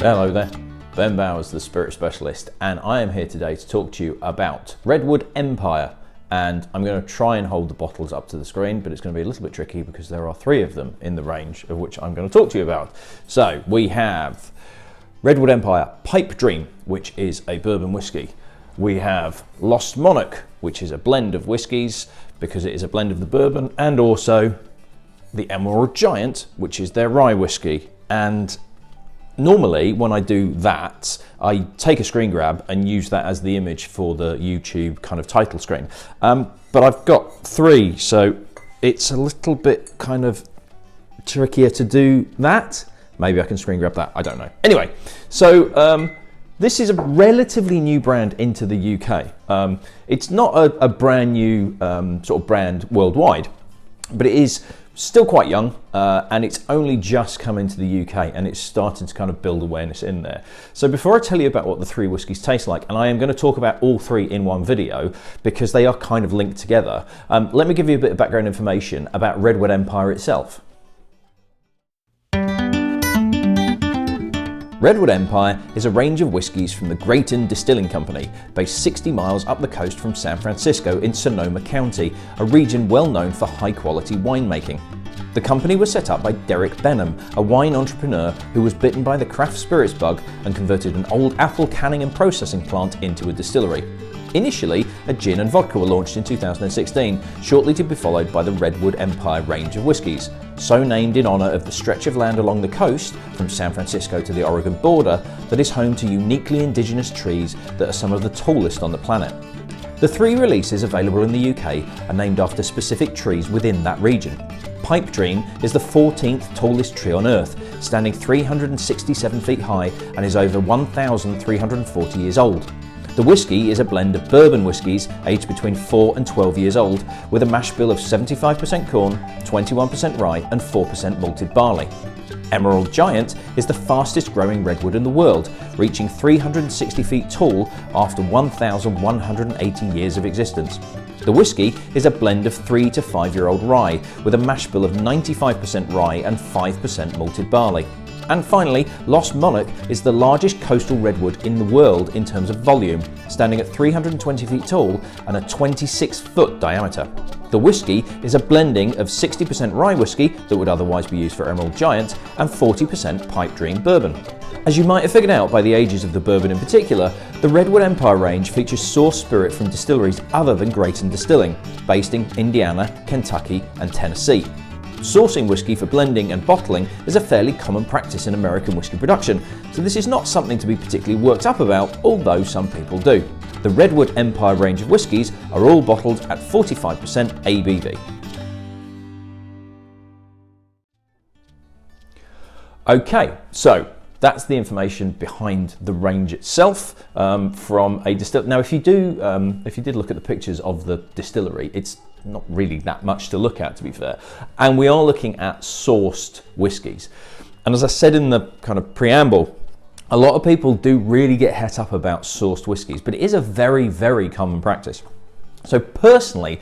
Hello there, Ben Bowers, the Spirit Specialist, and I am here today to talk to you about Redwood Empire. And I'm going to try and hold the bottles up to the screen, but it's going to be a little bit tricky because there are 3 of them in the range of which I'm going to talk to you about. So we have Redwood Empire Pipe Dream, which is a bourbon whiskey. We have Lost Monarch, which is a blend of whiskies because it is a blend of the bourbon, and also the Emerald Giant, which is their rye whiskey. And normally when I do that, I take a screen grab and use that as the image for the YouTube kind of title screen. But I've got 3, so it's a little bit kind of trickier to do that. Maybe I can screen grab that, I don't know. Anyway, so this is a relatively new brand into the UK. It's not a brand new sort of brand worldwide, but it is still quite young, and it's only just come into the UK and it's starting to kind of build awareness in there. So before I tell you about what the 3 whiskies taste like, and I am going to talk about all 3 in one video because they are kind of linked together, let me give you a bit of background information about Redwood Empire itself. Redwood Empire is a range of whiskies from the Graton Distilling Company, based 60 miles up the coast from San Francisco in Sonoma County, a region well known for high-quality winemaking. The company was set up by Derek Benham, a wine entrepreneur who was bitten by the craft spirits bug and converted an old apple canning and processing plant into a distillery. Initially, a gin and vodka were launched in 2016, shortly to be followed by the Redwood Empire range of whiskies, so named in honour of the stretch of land along the coast, from San Francisco to the Oregon border, that is home to uniquely indigenous trees that are some of the tallest on the planet. The 3 releases available in the UK are named after specific trees within that region. Pipe Dream is the 14th tallest tree on Earth, standing 367 feet high and is over 1,340 years old. The whiskey is a blend of bourbon whiskies aged between 4 and 12 years old, with a mash bill of 75% corn, 21% rye and 4% malted barley. Emerald Giant is the fastest growing redwood in the world, reaching 360 feet tall after 1,180 years of existence. The whiskey is a blend of 3 to 5 year old rye, with a mash bill of 95% rye and 5% malted barley. And finally, Lost Monarch is the largest coastal redwood in the world in terms of volume, standing at 320 feet tall and a 26-foot diameter. The whiskey is a blending of 60% rye whiskey that would otherwise be used for Emerald Giant and 40% Pipe Dream bourbon. As you might have figured out by the ages of the bourbon in particular, the Redwood Empire range features sourced spirit from distilleries other than Graton Distilling, based in Indiana, Kentucky and Tennessee. Sourcing whiskey for blending and bottling is a fairly common practice in American whiskey production, so this is not something to be particularly worked up about, although some people do. The Redwood Empire range of whiskies are all bottled at 45% ABV. Okay, so that's the information behind the range itself from a distillery. Now, if you did look at the pictures of the distillery, it's not really that much to look at, to be fair. And we are looking at sourced whiskies. And as I said in the kind of preamble, a lot of people do really get het up about sourced whiskies, but it is a very, very common practice. So personally,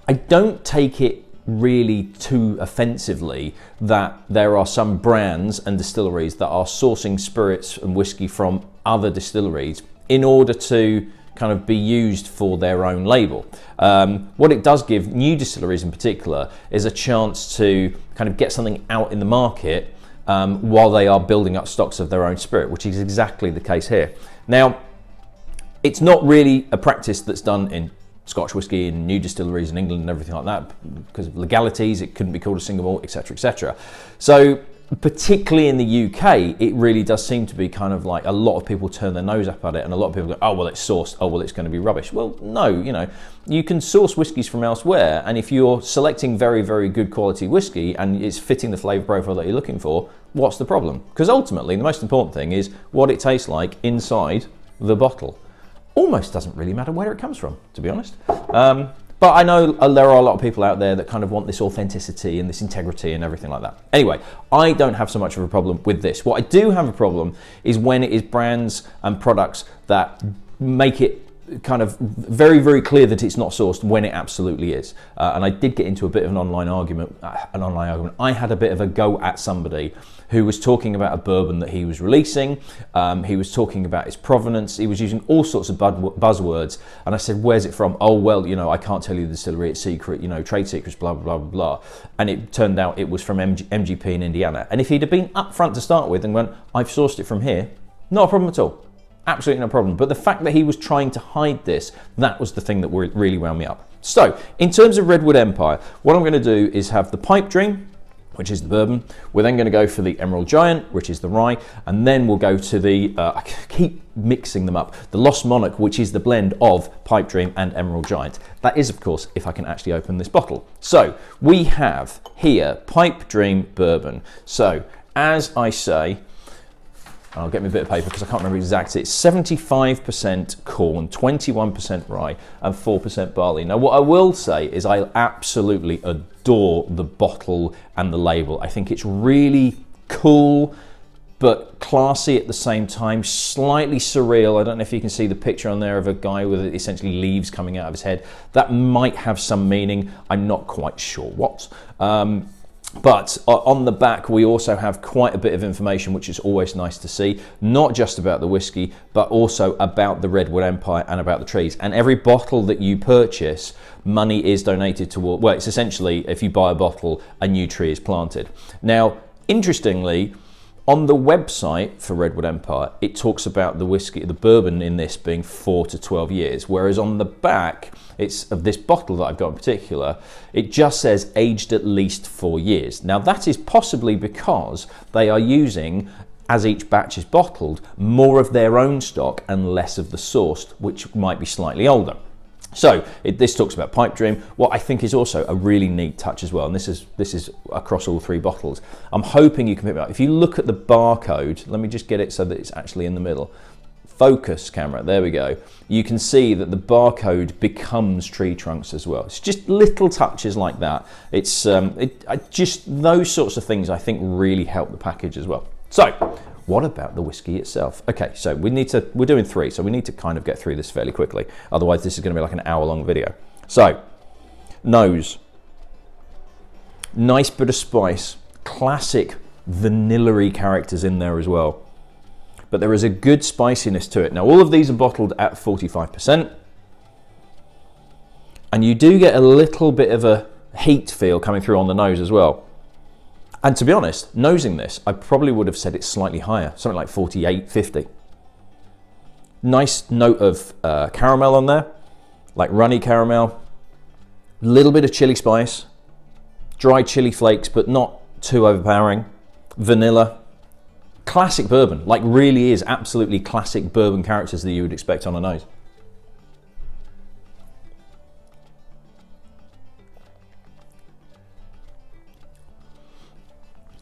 I don't take it really too offensively that there are some brands and distilleries that are sourcing spirits and whiskey from other distilleries in order to kind of be used for their own label. What it does give new distilleries in particular is a chance to kind of get something out in the market while they are building up stocks of their own spirit, which is exactly the case here. Now, it's not really a practice that's done in Scotch whisky and new distilleries in England and everything like that because of legalities. It couldn't be called a single malt, etc., etc. So particularly in the UK, it really does seem to be kind of like a lot of people turn their nose up at it, and a lot of people go, oh, well, it's sourced, oh, well, it's going to be rubbish. Well, no, you know, you can source whiskies from elsewhere, and if you're selecting very, very good quality whiskey and it's fitting the flavour profile that you're looking for, what's the problem? Because ultimately, the most important thing is what it tastes like inside the bottle. Almost doesn't really matter where it comes from, to be honest. But I know there are a lot of people out there that kind of want this authenticity and this integrity and everything like that. Anyway, I don't have so much of a problem with this. What I do have a problem is when it is brands and products that make it kind of very, very clear that it's not sourced when it absolutely is. And I did get into a bit of an online argument. I had a bit of a go at somebody who was talking about a bourbon that he was releasing. He was talking about its provenance. He was using all sorts of buzzwords. And I said, where's it from? Oh, well, you know, I can't tell you the distillery, it's secret, you know, trade secrets, blah, blah, blah, blah. And it turned out it was from MGP in Indiana. And if he'd have been upfront to start with and went, I've sourced it from here, not a problem at all. Absolutely no problem. But the fact that he was trying to hide this, that was the thing that really wound me up. So, in terms of Redwood Empire, what I'm going to do is have the Pipe Dream, which is the bourbon. We're then going to go for the Emerald Giant, which is the rye, and then we'll go to the, I keep mixing them up, the Lost Monarch, which is the blend of Pipe Dream and Emerald Giant. That is, of course, if I can actually open this bottle. So, we have here Pipe Dream Bourbon. So, as I say, I'll get me a bit of paper because I can't remember exactly. It's 75% corn, 21% rye, and 4% barley. Now, what I will say is I absolutely adore the bottle and the label. I think it's really cool, but classy at the same time, slightly surreal. I don't know if you can see the picture on there of a guy with essentially leaves coming out of his head. That might have some meaning. I'm not quite sure what. But on the back, we also have quite a bit of information, which is always nice to see, not just about the whiskey, but also about the Redwood Empire and about the trees. And every bottle that you purchase, money is donated toward, well, it's essentially, if you buy a bottle, a new tree is planted. Now, interestingly, on the website for Redwood Empire, it talks about the whiskey, the bourbon in this being 4 to 12 years, whereas on the back, it's of this bottle that I've got in particular, it just says aged at least 4 years. Now that is possibly because they are using, as each batch is bottled, more of their own stock and less of the sourced, which might be slightly older. So this talks about Pipe Dream, what I think is also a really neat touch as well, and this is across all three bottles. I'm hoping you can pick it up. If you look at the barcode, let me just get it so that it's actually in the middle. Focus camera, there we go. You can see that the barcode becomes tree trunks as well. It's just little touches like that. It's just those sorts of things I think really help the package as well. So, what about the whiskey itself? Okay, so we're doing 3, so we need to kind of get through this fairly quickly. Otherwise, this is going to be like an hour-long video. So, nose. Nice bit of spice. Classic vanilla-y characters in there as well. But there is a good spiciness to it. Now, all of these are bottled at 45%. And you do get a little bit of a heat feel coming through on the nose as well. And to be honest, nosing this, I probably would have said it's slightly higher, something like 48, 50. Nice note of caramel on there, like runny caramel. Little bit of chili spice, dry chili flakes, but not too overpowering. Vanilla. Classic bourbon, like really is absolutely classic bourbon characters that you would expect on a nose.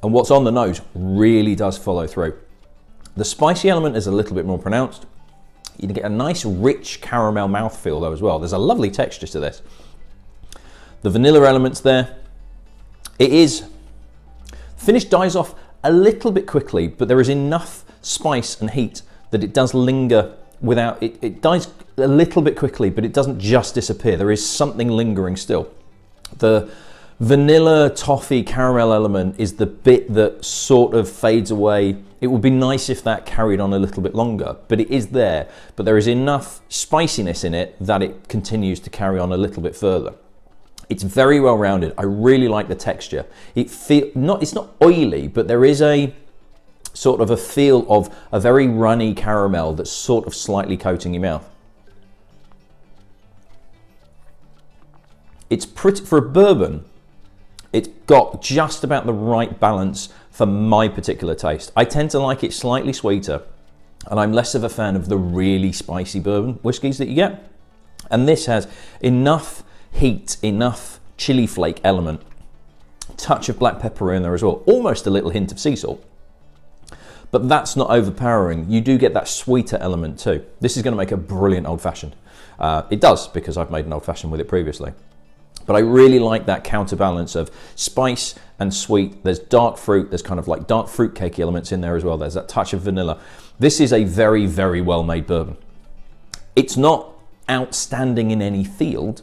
And what's on the nose really does follow through. The spicy element is a little bit more pronounced. You get a nice rich caramel mouthfeel though as well. There's a lovely texture to this. The vanilla element's there. It is, finish dies off a little bit quickly, but there is enough spice and heat that it does linger without, it dies a little bit quickly, but it doesn't just disappear. There is something lingering still. The vanilla, toffee, caramel element is the bit that sort of fades away. It would be nice if that carried on a little bit longer, but it is there. But there is enough spiciness in it that it continues to carry on a little bit further. It's very well rounded. I really like the texture. It's not oily, but there is a sort of a feel of a very runny caramel that's sort of slightly coating your mouth. It's pretty, for a bourbon, it's got just about the right balance for my particular taste. I tend to like it slightly sweeter, and I'm less of a fan of the really spicy bourbon whiskies that you get. And this has enough heat, enough chili flake element, touch of black pepper in there as well, almost a little hint of sea salt. But that's not overpowering. You do get that sweeter element too. This is going to make a brilliant old fashioned. It does, because I've made an old fashioned with it previously. But I really like that counterbalance of spice and sweet. There's dark fruit, there's kind of like dark fruit cakey elements in there as well. There's that touch of vanilla. This is a very, very well made bourbon. It's not outstanding in any field,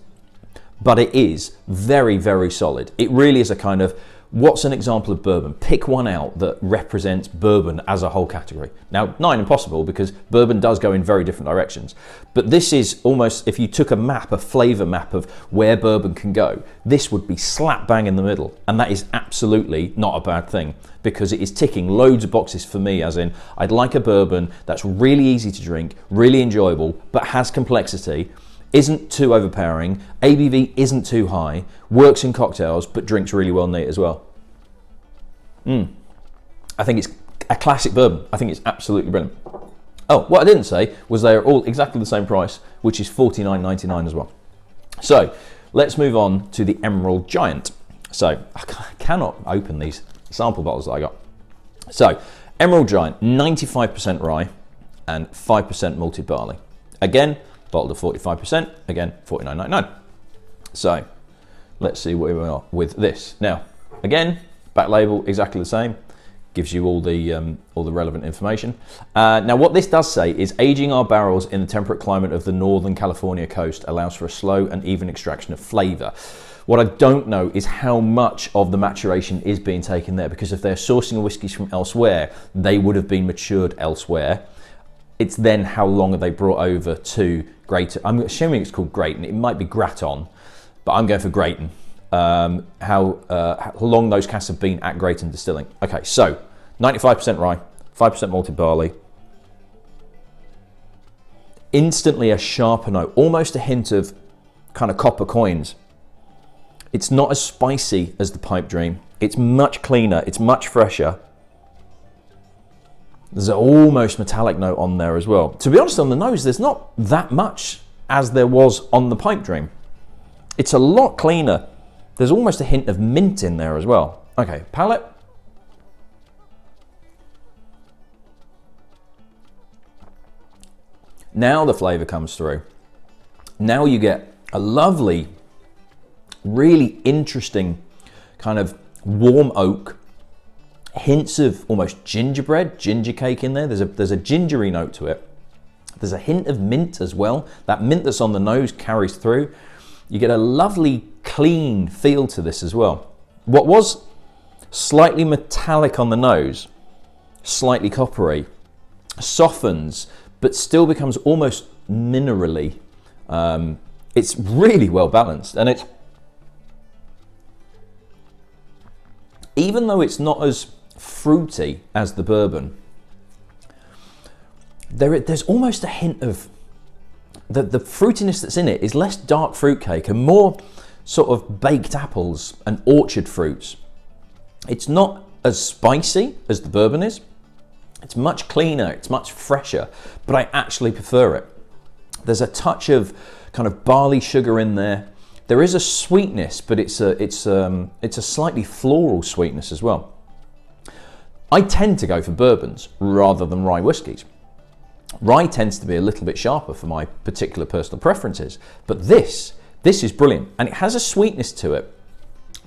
but it is very, very solid. It really is a kind of, what's an example of bourbon? Pick one out that represents bourbon as a whole category. Now, nigh impossible, because bourbon does go in very different directions. But this is almost, if you took a map, a flavour map of where bourbon can go, this would be slap bang in the middle. And that is absolutely not a bad thing, because it is ticking loads of boxes for me, as in, I'd like a bourbon that's really easy to drink, really enjoyable, but has complexity, isn't too overpowering, ABV isn't too high, works in cocktails, but drinks really well neat as well. I think it's a classic bourbon. I think it's absolutely brilliant. Oh, what I didn't say was they are all exactly the same price, which is $49.99 as well. So let's move on to the Emerald Giant. So I cannot open these sample bottles that I got. So Emerald Giant, 95% rye and 5% malted barley. Again, bottled at 45%, again, $49.99. So let's see where we are with this. Now, again, back label exactly the same, gives you all the relevant information. Now, what this does say is aging our barrels in the temperate climate of the northern California coast allows for a slow and even extraction of flavour. What I don't know is how much of the maturation is being taken there, because if they're sourcing whiskies from elsewhere, they would have been matured elsewhere. It's then how long are they brought over to Graton. I'm assuming it's called Graton. It might be Graton, but I'm going for Graton. How long those casks have been at Graton Distilling. Okay, so 95% rye, 5% malted barley. Instantly a sharper note, almost a hint of kind of copper coins. It's not as spicy as the Pipe Dream. It's much cleaner, it's much fresher. There's an almost metallic note on there as well. To be honest, on the nose, there's not that much as there was on the Pipe Dream. It's a lot cleaner. There's almost a hint of mint in there as well. Okay, palate. Now the flavour comes through. Now you get a lovely, really interesting kind of warm oak, hints of almost gingerbread, ginger cake in there. There's a gingery note to it. There's a hint of mint as well. That mint that's on the nose carries through. You get a lovely clean feel to this as well. What was slightly metallic on the nose, slightly coppery, softens, but still becomes almost minerally. It's really well balanced, and it's, even though it's not as fruity as the bourbon, there's almost a hint of the fruitiness that's in it is less dark fruitcake and more sort of baked apples and orchard fruits. It's not as spicy as the bourbon is. It's much cleaner, it's much fresher, but I actually prefer it. There's a touch of kind of barley sugar in there. There is a sweetness, but it's a slightly floral sweetness as well. I tend to go for bourbons rather than rye whiskies. Rye tends to be a little bit sharper for my particular personal preferences, but this is brilliant, and it has a sweetness to it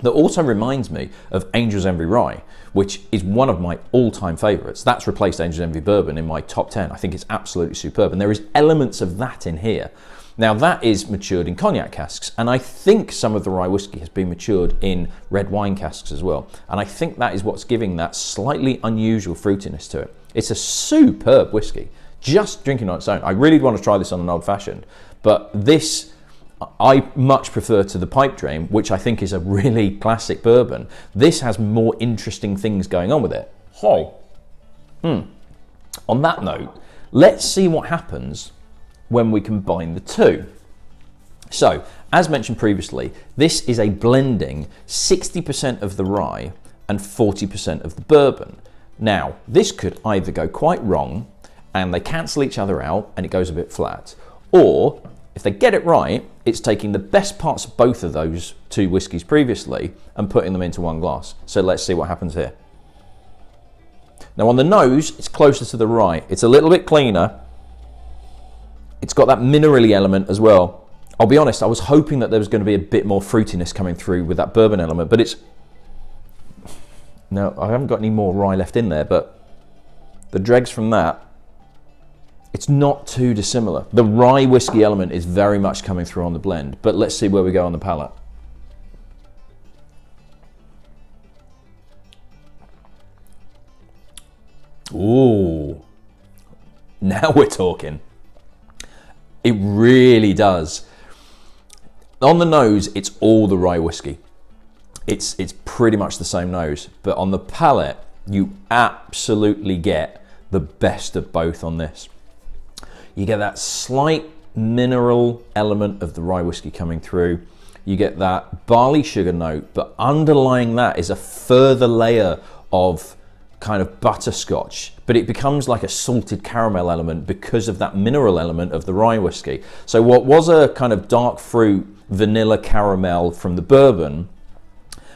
that also reminds me of Angel's Envy Rye, which is one of my all-time favourites. That's replaced Angel's Envy Bourbon in my top 10. I think it's absolutely superb, and there is elements of that in here. Now, that is matured in cognac casks, and I think some of the rye whiskey has been matured in red wine casks as well, and I think that is what's giving that slightly unusual fruitiness to it. It's a superb whiskey, just drinking on its own. I really want to try this on an old-fashioned, but this I much prefer to the Pipe Dream, which I think is a really classic bourbon. This has more interesting things going on with it. On that note, let's see what happens when we combine the two. So, as mentioned previously, this is a blending 60% of the rye and 40% of the bourbon. Now, this could either go quite wrong and they cancel each other out and it goes a bit flat, or if they get it right, it's taking the best parts of both of those two whiskies previously and putting them into one glass. So let's see what happens here. Now on the nose, it's closer to the rye. It's a little bit cleaner. It's got that minerally element as well. I'll be honest, I was hoping that there was going to be a bit more fruitiness coming through with that bourbon element, but it's... No, I haven't got any more rye left in there, but the dregs from that, It's not too dissimilar. The rye whiskey element is very much coming through on the blend, but let's see where we go on the palate. Ooh, now we're talking. It really does. On the nose, it's all the rye whiskey. It's pretty much the same nose, but on the palate, you absolutely get the best of both on this. You get that slight mineral element of the rye whiskey coming through. You get that barley sugar note, but underlying that is a further layer of kind of butterscotch, but it becomes like a salted caramel element because of that mineral element of the rye whiskey. So what was a kind of dark fruit vanilla caramel from the bourbon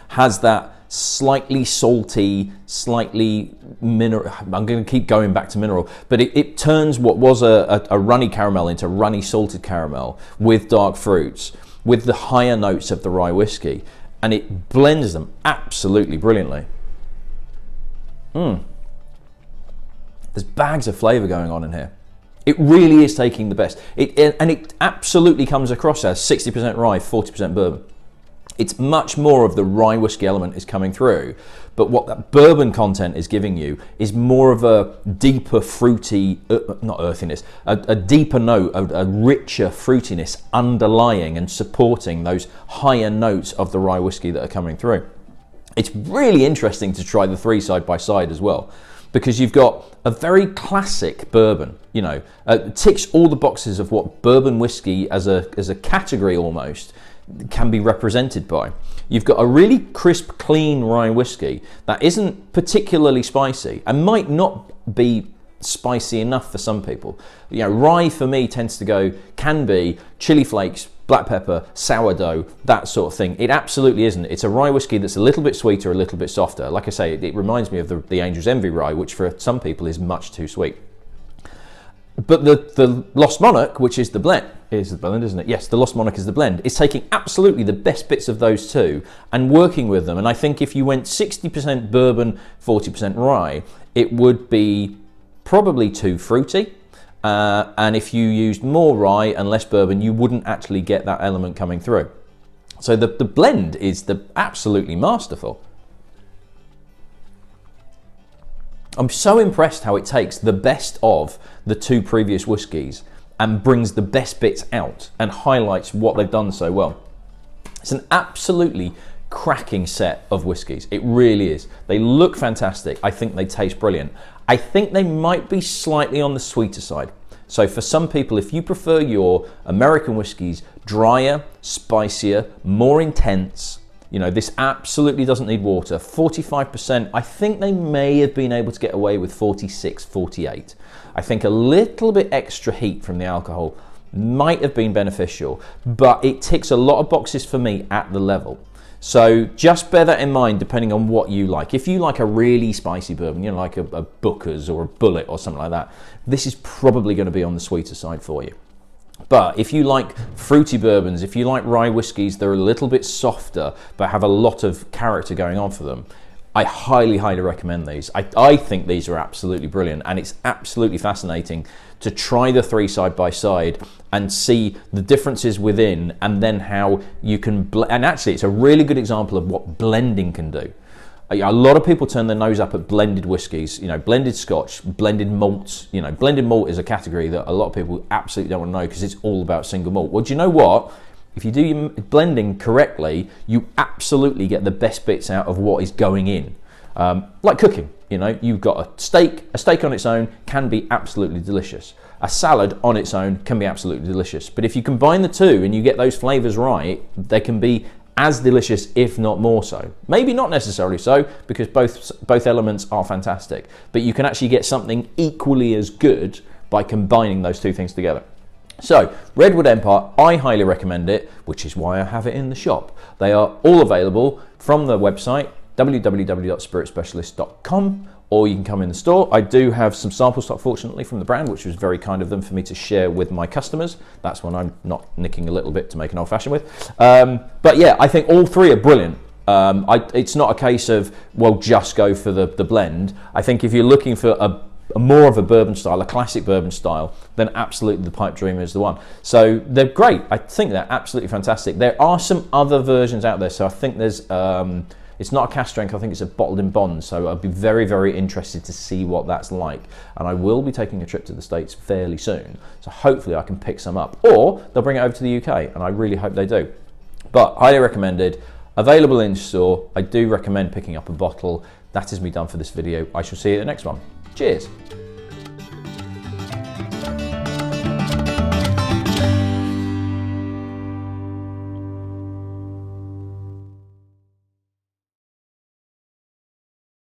has that slightly salty, slightly mineral. I'm going to keep going back to mineral, but it turns what was a runny caramel into runny salted caramel with dark fruits, with the higher notes of the rye whiskey, and it blends them absolutely brilliantly. There's bags of flavour going on in here. It really is taking the best. And it absolutely comes across as 60% rye, 40% bourbon. It's much more of the rye whiskey element is coming through, but what that bourbon content is giving you is more of a deeper fruity, not earthiness, a deeper note, a richer fruitiness underlying and supporting those higher notes of the rye whiskey that are coming through. It's really interesting to try the three side by side as well, because you've got a very classic bourbon, ticks all the boxes of what bourbon whiskey as a category almost can be represented by. You've got a really crisp, clean rye whiskey that isn't particularly spicy and might not be spicy enough for some people. Rye for me can be chili flakes, black pepper, sourdough, that sort of thing. It absolutely isn't. It's a rye whiskey that's a little bit sweeter, a little bit softer. Like I say, it reminds me of the Angel's Envy rye, which for some people is much too sweet. But the Lost Monarch, which is the blend, is the blend, isn't it? Yes, the Lost Monarch is the blend. It's taking absolutely the best bits of those two and working with them. And I think if you went 60% bourbon, 40% rye, it would be probably too fruity. And if you used more rye and less bourbon, you wouldn't actually get that element coming through. So the blend is absolutely masterful. I'm so impressed how it takes the best of the two previous whiskies and brings the best bits out and highlights what they've done so well. It's an absolutely cracking set of whiskies. It really is. They look fantastic. I think they taste brilliant. I think they might be slightly on the sweeter side. So for some people, if you prefer your American whiskies drier, spicier, more intense, this absolutely doesn't need water. 45%, I think they may have been able to get away with 46, 48. I think a little bit extra heat from the alcohol might have been beneficial, but it ticks a lot of boxes for me at the level. So just bear that in mind depending on what you like. If you like a really spicy bourbon, like a Booker's or a Bullet or something like that, this is probably going to be on the sweeter side for you. But if you like fruity bourbons, if you like rye whiskies, they're a little bit softer but have a lot of character going on for them, I highly, highly recommend these. I think these are absolutely brilliant, and it's absolutely fascinating to try the three side by side and see the differences within, and then how you can and actually it's a really good example of what blending can do. A lot of people turn their nose up at blended whiskies, blended scotch, blended malts. Blended malt is a category that a lot of people absolutely don't want to know because it's all about single malt. Well, do you know what? If you do your blending correctly, you absolutely get the best bits out of what is going in. Like cooking, you've got a steak on its own can be absolutely delicious. A salad on its own can be absolutely delicious. But if you combine the two and you get those flavors right, they can be as delicious, if not more so. Maybe not necessarily so, because both elements are fantastic. But you can actually get something equally as good by combining those two things together. So, Redwood Empire, I highly recommend it, which is why I have it in the shop. They are all available from the website, www.spiritspecialist.com, or you can come in the store. I do have some sample stock, fortunately, from the brand, which was very kind of them for me to share with my customers. That's when I'm not nicking a little bit to make an old-fashioned with. But yeah, I think all three are brilliant. It's not a case of, well, just go for the blend. I think if you're looking for more of a bourbon style, a classic bourbon style, then absolutely the Pipe Dream is the one. So they're great. I think they're absolutely fantastic. There are some other versions out there. So I think there's, it's not a cask strength, I think it's a bottled in bond. So I'd be very, very interested to see what that's like. And I will be taking a trip to the States fairly soon. So hopefully I can pick some up, or they'll bring it over to the UK, and I really hope they do. But highly recommended, available in store. I do recommend picking up a bottle. That is me done for this video. I shall see you at the next one. Cheers.